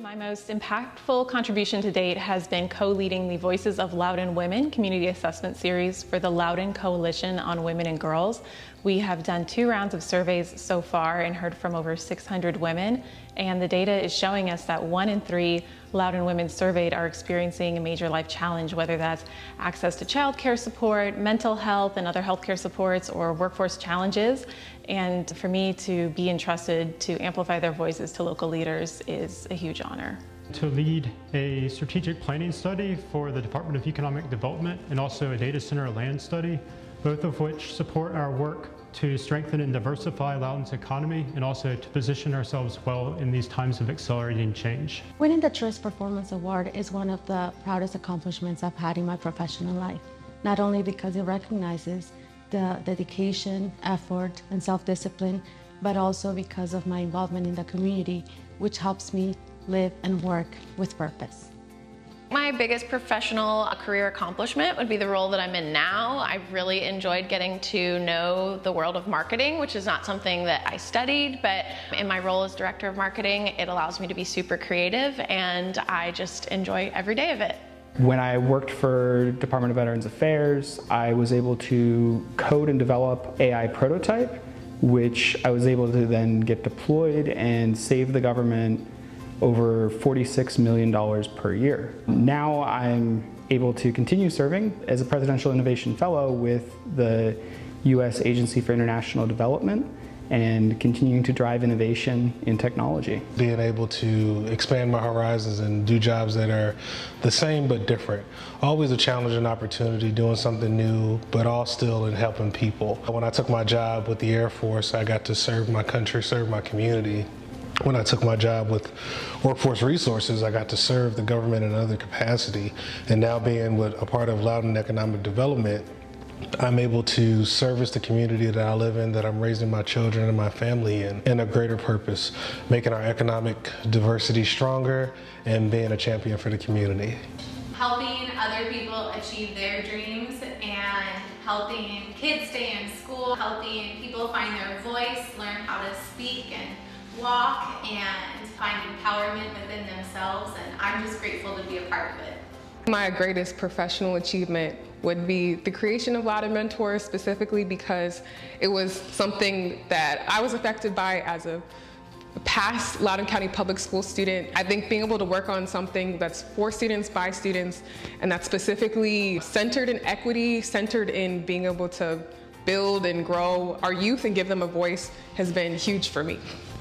My most impactful contribution to date has been co-leading the Voices of Loudoun Women community assessment series for the Loudoun Coalition on Women and Girls. We have done 2 rounds of surveys so far and heard from over 600 women, and the data is showing us that 1 in 3 Loudoun women surveyed are experiencing a major life challenge, whether that's access to child care support, mental health and other healthcare supports, or workforce challenges. And for me to be entrusted to amplify their voices to local leaders is a huge honor. To lead a strategic planning study for the Department of Economic Development and also a data center land study, both of which support our work to strengthen and diversify Loudoun's economy and also to position ourselves well in these times of accelerating change. Winning the Choice Performance Award is one of the proudest accomplishments I've had in my professional life, not only because it recognizes the dedication, effort, and self-discipline, but also because of my involvement in the community, which helps me live and work with purpose. My biggest professional career accomplishment would be the role that I'm in now. I've really enjoyed getting to know the world of marketing, which is not something that I studied, but in my role as director of marketing, it allows me to be super creative, and I just enjoy every day of it. When I worked for Department of Veterans Affairs, I was able to code and develop AI prototype, which I was able to then get deployed and save the government over $46 million per year. Now I'm able to continue serving as a Presidential Innovation Fellow with the U.S. Agency for International Development and continuing to drive innovation in technology. Being able to expand my horizons and do jobs that are the same but different. Always a challenge and opportunity, doing something new, but all still in helping people. When I took my job with the Air Force, I got to serve my country, serve my community. When I took my job with Workforce Resources, I got to serve the government in another capacity. And now being with a part of Loudoun Economic Development, I'm able to service the community that I live in, that I'm raising my children and my family in a greater purpose, making our economic diversity stronger and being a champion for the community. Helping other people achieve their dreams and helping kids stay in school, helping people find their voice, learn how to speak and walk and find empowerment within themselves, and I'm just grateful to be a part of it. My greatest professional achievement would be the creation of Loudoun Mentors, specifically because it was something that I was affected by as a past Loudoun County Public School student. I think being able to work on something that's for students, by students, and that's specifically centered in equity, centered in being able to build and grow our youth and give them a voice has been huge for me.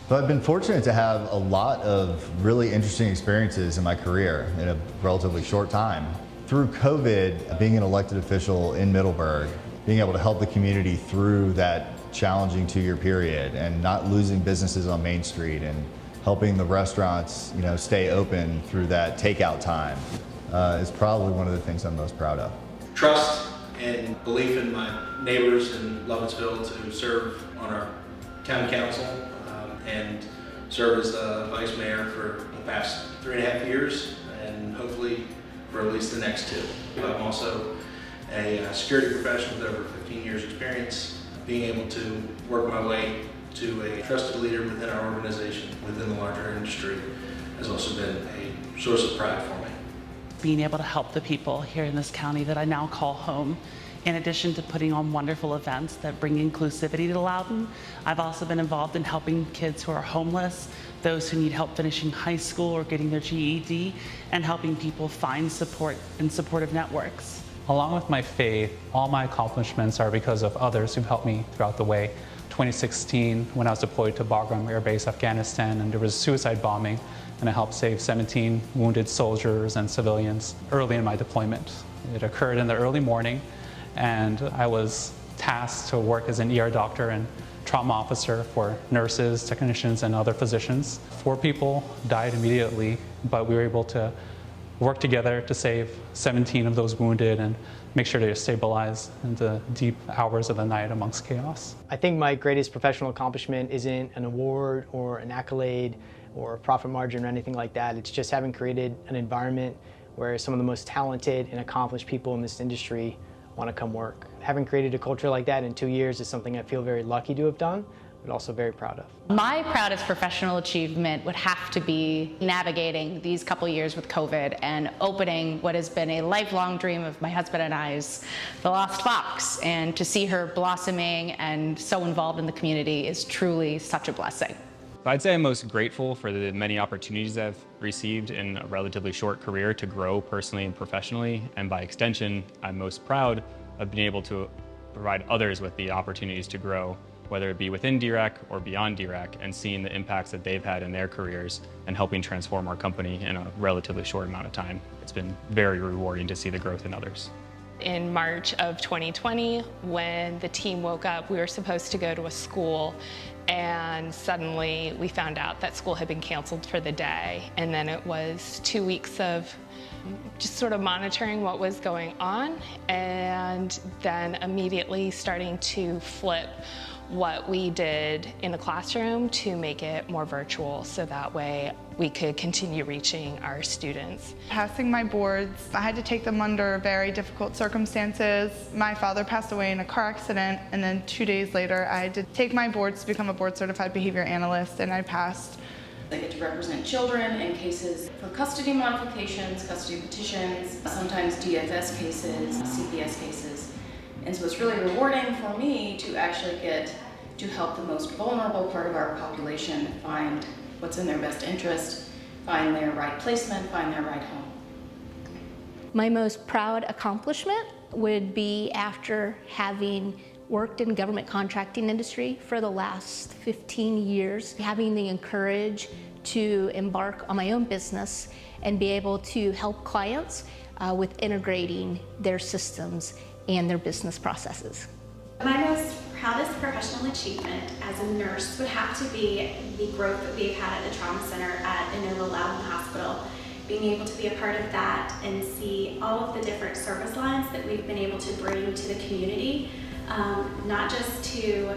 So I've been fortunate to have a lot of really interesting experiences in my career in a relatively short time. Through COVID, being an elected official in Middleburg, being able to help the community through that challenging 2-year period and not losing businesses on Main Street and helping the restaurants, stay open through that takeout time is probably one of the things I'm most proud of. Trust and belief in my neighbors in Lovettsville to serve on our town council and serve as the vice mayor for the past 3.5 years and hopefully for at least the next 2. I'm also a security professional with over 15 years experience. Being able to work my way to a trusted leader within our organization, within the larger industry, has also been a source of pride for me. Being able to help the people here in this county that I now call home, in addition to putting on wonderful events that bring inclusivity to Loudoun, I've also been involved in helping kids who are homeless, those who need help finishing high school or getting their GED, and helping people find support in supportive networks. Along with my faith, all my accomplishments are because of others who've helped me throughout the way. 2016, when I was deployed to Bagram Air Base, Afghanistan, and there was a suicide bombing, and I helped save 17 wounded soldiers and civilians early in my deployment. It occurred in the early morning, and I was tasked to work as an ER doctor and trauma officer for nurses, technicians, and other physicians. 4 people died immediately, but we were able to work together to save 17 of those wounded and make sure they are stabilized in the deep hours of the night amongst chaos. I think my greatest professional accomplishment isn't an award or an accolade or a profit margin or anything like that. It's just having created an environment where some of the most talented and accomplished people in this industry want to come work. Having created a culture like that in 2 years is something I feel very lucky to have done, but also very proud of. My proudest professional achievement would have to be navigating these couple years with COVID and opening what has been a lifelong dream of my husband and I's, The Lost Fox, and to see her blossoming and so involved in the community is truly such a blessing. I'd say I'm most grateful for the many opportunities I've received in a relatively short career to grow personally and professionally, and by extension, I'm most proud of being able to provide others with the opportunities to grow, whether it be within DREC or beyond DREC, and seeing the impacts that they've had in their careers and helping transform our company in a relatively short amount of time. It's been very rewarding to see the growth in others. In March of 2020, when the team woke up, we were supposed to go to a school, and suddenly we found out that school had been canceled for the day. And then it was 2 weeks of just sort of monitoring what was going on, and then immediately starting to flip what we did in the classroom to make it more virtual, so that way we could continue reaching our students. Passing my boards, I had to take them under very difficult circumstances. My father passed away in a car accident, and then 2 days later I had to take my boards to become a board certified behavior analyst, and I passed. I get to represent children in cases for custody modifications, custody petitions, sometimes DFS cases, CPS cases. And so it's really rewarding for me to actually get to help the most vulnerable part of our population find what's in their best interest, find their right placement, find their right home. My most proud accomplishment would be after having worked in government contracting industry for the last 15 years, having the courage to embark on my own business and be able to help clients with integrating their systems and their business processes. My most proudest professional achievement as a nurse would have to be the growth that we've had at the Trauma Center in the Loudoun Hospital. Being able to be a part of that and see all of the different service lines that we've been able to bring to the community, not just to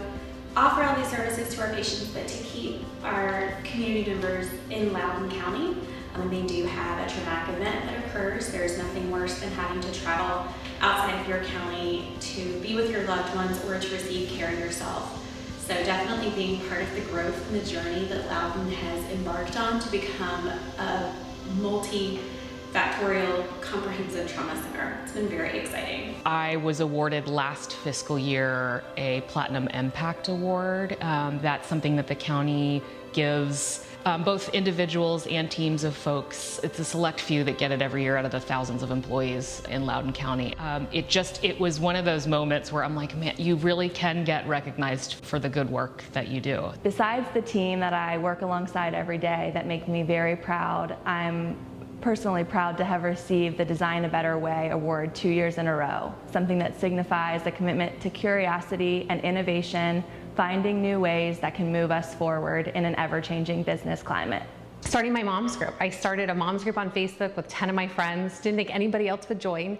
offer all these services to our patients, but to keep our community members in Loudoun County. When they do have a traumatic event that occurs, there's nothing worse than having to travel outside of your county to be with your loved ones or to receive care yourself. So definitely being part of the growth and the journey that Loudoun has embarked on to become a multi-factorial comprehensive trauma center. It's been very exciting. I was awarded last fiscal year a Platinum Impact Award. That's something that the county gives both individuals and teams of folks. It's a select few that get it every year out of the thousands of employees in Loudoun County. It was one of those moments where I'm like, man, you really can get recognized for the good work that you do. Besides the team that I work alongside every day that make me very proud, I'm personally proud to have received the Design a Better Way award 2 years in a row, something that signifies a commitment to curiosity and innovation, finding new ways that can move us forward in an ever-changing business climate. Starting my mom's group. I started a mom's group on Facebook with 10 of my friends, didn't think anybody else would join,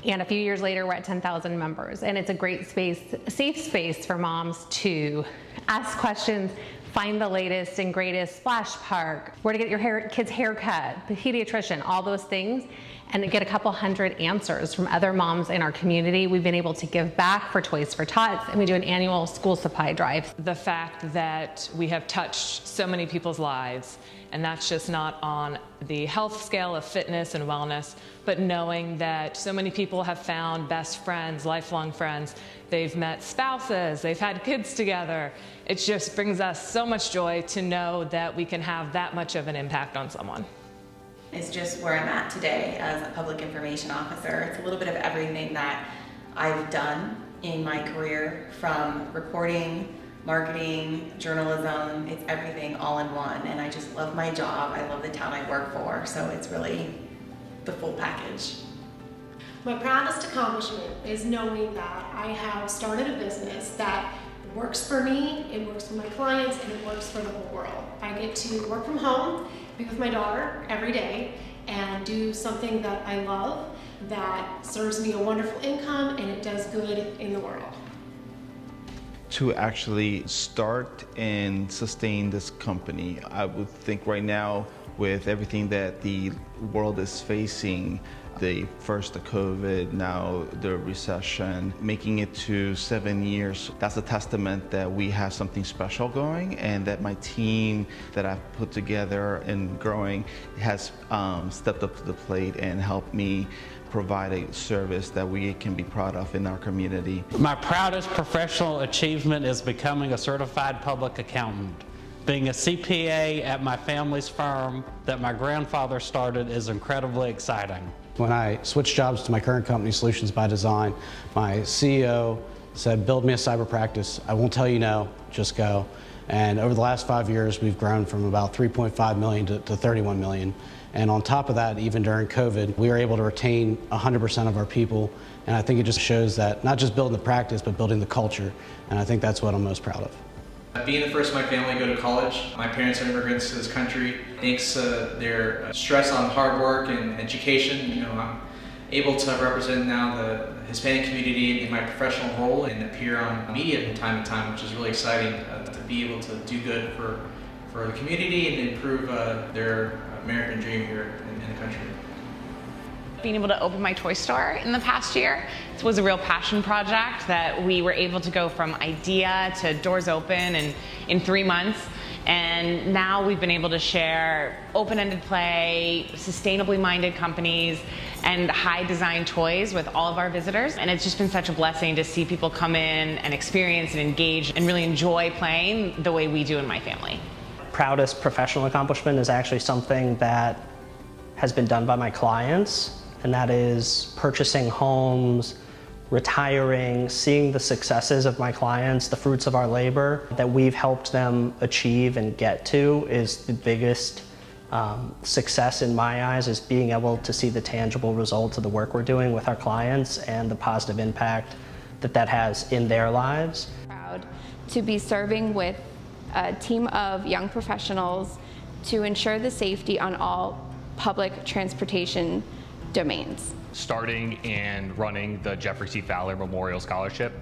and a few years later we're at 10,000 members, and it's a great space, a safe space for moms to ask questions, find the latest and greatest splash park, where to get your kid's haircut, pediatrician, all those things, and get a couple hundred answers from other moms in our community. We've been able to give back for Toys for Tots, and we do an annual school supply drive. The fact that we have touched so many people's lives, and that's just not on the health scale of fitness and wellness, but knowing that so many people have found best friends, lifelong friends. They've met spouses, they've had kids together. It just brings us so much joy to know that we can have that much of an impact on someone. Is just where I'm at today as a public information officer. It's a little bit of everything that I've done in my career, from reporting, marketing, journalism. It's everything all in one, and I just love my job. I love the town I work for, so it's really the full package. My proudest accomplishment is knowing that I have started a business that works for me, it works for my clients, and it works for the whole world. I get to work from home, be with my daughter every day, and do something that I love, that serves me a wonderful income, and it does good in the world. To actually start and sustain this company, I would think right now, with everything that the world is facing, The first the COVID, now the recession, making it to 7 years. That's a testament that we have something special going, and that my team that I've put together and growing has stepped up to the plate and helped me provide a service that we can be proud of in our community. My proudest professional achievement is becoming a certified public accountant. Being a CPA at my family's firm that my grandfather started is incredibly exciting. When I switched jobs to my current company, Solutions by Design, my CEO said, build me a cyber practice. I won't tell you no, just go. And over the last 5 years, we've grown from about 3.5 million to 31 million. And on top of that, even during COVID, we were able to retain 100% of our people. And I think it just shows that not just building the practice, but building the culture. And I think that's what I'm most proud of. Being the first in my family to go to college, my parents are immigrants to this country. Thanks to their stress on hard work and education, I'm able to represent now the Hispanic community in my professional role and appear on media from time to time, which is really exciting to be able to do good for the community and improve their American dream here in the country. Being able to open my toy store in the past year, it was a real passion project that we were able to go from idea to doors open in 3 months. And now we've been able to share open-ended play, sustainably minded companies, and high design toys with all of our visitors. And it's just been such a blessing to see people come in and experience and engage and really enjoy playing the way we do in my family. Proudest professional accomplishment is actually something that has been done by my clients, and that is purchasing homes, retiring, seeing the successes of my clients, the fruits of our labor that we've helped them achieve and get to is the biggest success in my eyes, is being able to see the tangible results of the work we're doing with our clients and the positive impact that has in their lives. Proud to be serving with a team of young professionals to ensure the safety on all public transportation domains. Starting and running the Jeffrey C. Fowler Memorial Scholarship.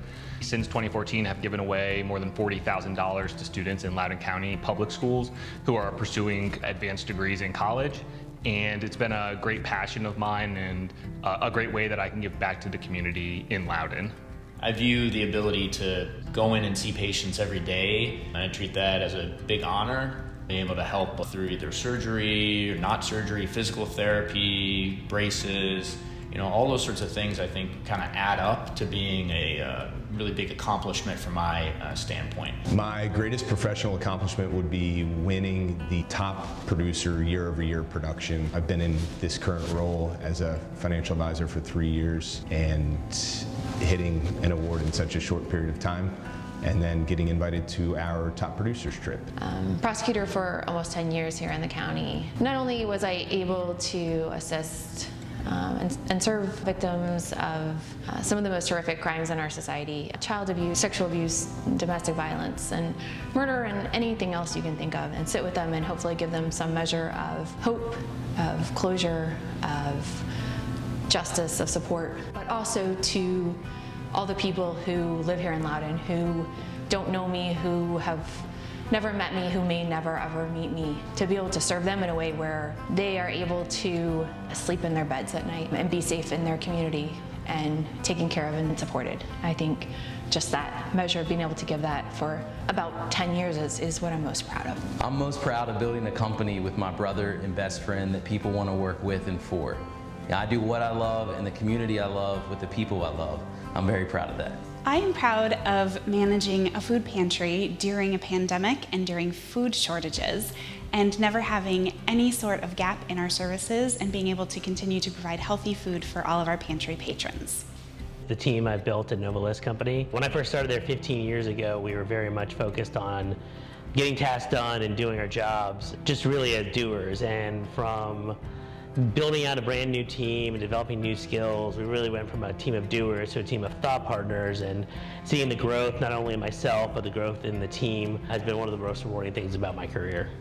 Since 2014, have given away more than $40,000 to students in Loudoun County public schools who are pursuing advanced degrees in college. And it's been a great passion of mine and a great way that I can give back to the community in Loudoun. I view the ability to go in and see patients every day, and I treat that as a big honor. Being able to help through either surgery or not surgery, physical therapy, braces, all those sorts of things I think kind of add up to being a really big accomplishment from my standpoint. My greatest professional accomplishment would be winning the top producer year-over-year production. I've been in this current role as a financial advisor for 3 years, and hitting an award in such a short period of time, and then getting invited to our top producers trip. Prosecutor for almost 10 years here in the county. Not only was I able to assist and serve victims of some of the most horrific crimes in our society, child abuse, sexual abuse, domestic violence, and murder, and anything else you can think of, and sit with them and hopefully give them some measure of hope, of closure, of justice, of support, but also to all the people who live here in Loudoun, who don't know me, who have never met me, who may never ever meet me, to be able to serve them in a way where they are able to sleep in their beds at night and be safe in their community and taken care of and supported. I think just that measure of being able to give that for about 10 years is what I'm most proud of. I'm most proud of building a company with my brother and best friend that people want to work with and for. I do what I love in the community I love with the people I love. I'm very proud of that. I am proud of managing a food pantry during a pandemic and during food shortages, and never having any sort of gap in our services and being able to continue to provide healthy food for all of our pantry patrons. The team I've built at Nova List Company. When I first started there 15 years ago, we were very much focused on getting tasks done and doing our jobs, just really as doers. And from building out a brand new team and developing new skills, we really went from a team of doers to a team of thought partners, and seeing the growth, not only in myself, but the growth in the team has been one of the most rewarding things about my career.